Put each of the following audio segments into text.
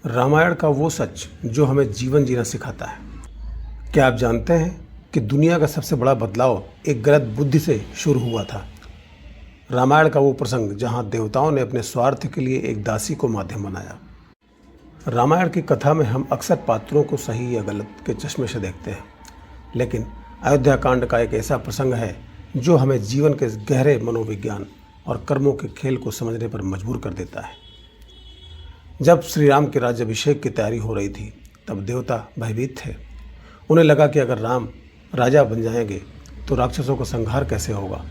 रामायण का वो सच जो हमें जीवन जीना सिखाता है। क्या आप जानते हैं कि दुनिया का सबसे बड़ा बदलाव एक गलत बुद्धि से शुरू हुआ था। रामायण का वो प्रसंग जहां देवताओं ने अपने स्वार्थ के लिए एक दासी को माध्यम बनाया। रामायण की कथा में हम अक्सर पात्रों को सही या गलत के चश्मे से देखते हैं, लेकिन अयोध्या कांड का एक ऐसा प्रसंग है जो हमें जीवन के गहरे मनोविज्ञान और कर्मों के खेल को समझने पर मजबूर कर देता है। जब श्री राम के राज्याभिषेक की तैयारी हो रही थी तब देवता भयभीत थे। उन्हें लगा कि अगर राम राजा बन जाएंगे तो राक्षसों का संहार कैसे होगा।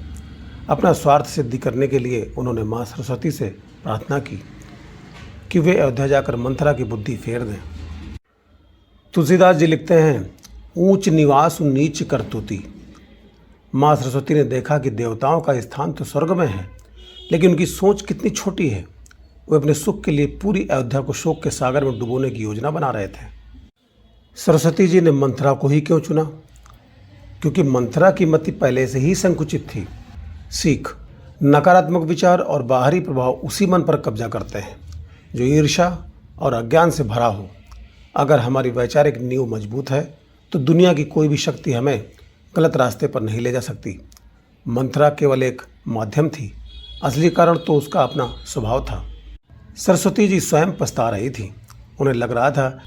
अपना स्वार्थ सिद्धि करने के लिए उन्होंने माँ सरस्वती से प्रार्थना की कि वे अयोध्या जाकर मंथरा की बुद्धि फेर दें। तुलसीदास जी लिखते हैं, ऊंच निवास नीच करतुति। माँ सरस्वती ने देखा कि देवताओं का स्थान तो स्वर्ग में है, लेकिन उनकी सोच कितनी छोटी है। वे अपने सुख के लिए पूरी अयोध्या को शोक के सागर में डुबोने की योजना बना रहे थे। सरस्वती जी ने मंथरा को ही क्यों चुना? क्योंकि मंथरा की मति पहले से ही संकुचित थी। सीख, नकारात्मक विचार और बाहरी प्रभाव उसी मन पर कब्जा करते हैं जो ईर्ष्या और अज्ञान से भरा हो। अगर हमारी वैचारिक नींव मजबूत है तो दुनिया की कोई भी शक्ति हमें गलत रास्ते पर नहीं ले जा सकती। मंथरा केवल एक माध्यम थी, असली कारण तो उसका अपना स्वभाव था। सरस्वती जी स्वयं पछता रही थी। उन्हें लग रहा था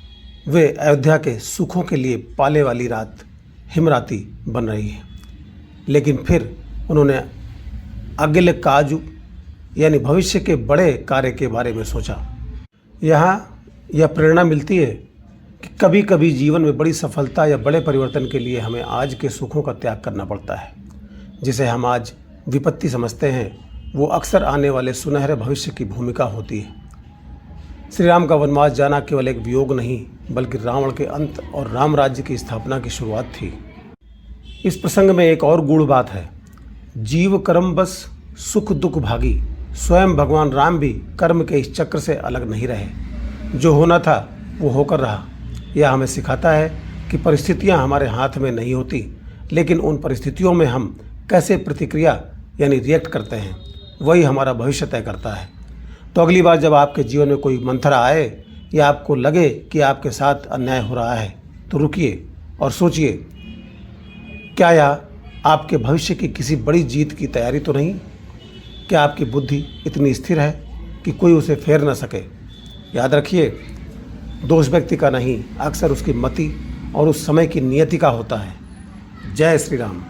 वे अयोध्या के सुखों के लिए पाले वाली रात हिमराती बन रही है। लेकिन फिर उन्होंने अगिल काजु यानी भविष्य के बड़े कार्य के बारे में सोचा। यहाँ यह प्रेरणा मिलती है कि कभी कभी जीवन में बड़ी सफलता या बड़े परिवर्तन के लिए हमें आज के सुखों का त्याग करना पड़ता है। जिसे हम आज विपत्ति समझते हैं वो अक्सर आने वाले सुनहरे भविष्य की भूमिका होती है। श्री राम का वनवास जाना केवल एक वियोग नहीं बल्कि रावण के अंत और राम राज्य की स्थापना की शुरुआत थी। इस प्रसंग में एक और गूढ़ बात है। जीव कर्म बस सुख दुख भागी। स्वयं भगवान राम भी कर्म के इस चक्र से अलग नहीं रहे। जो होना था वो होकर रहा। यह हमें सिखाता है कि परिस्थितियां हमारे हाथ में नहीं होती, लेकिन उन परिस्थितियों में हम कैसे प्रतिक्रिया यानी रिएक्ट करते हैं वही हमारा भविष्य तय करता है। तो अगली बार जब आपके जीवन में कोई मंथरा आए या आपको लगे कि आपके साथ अन्याय हो रहा है तो रुकिए और सोचिए, क्या यह आपके भविष्य की किसी बड़ी जीत की तैयारी तो नहीं? क्या आपकी बुद्धि इतनी स्थिर है कि कोई उसे फेर न सके? याद रखिए, दोष व्यक्ति का नहीं, अक्सर उसकी मति और उस समय की नियति का होता है। जय श्री राम।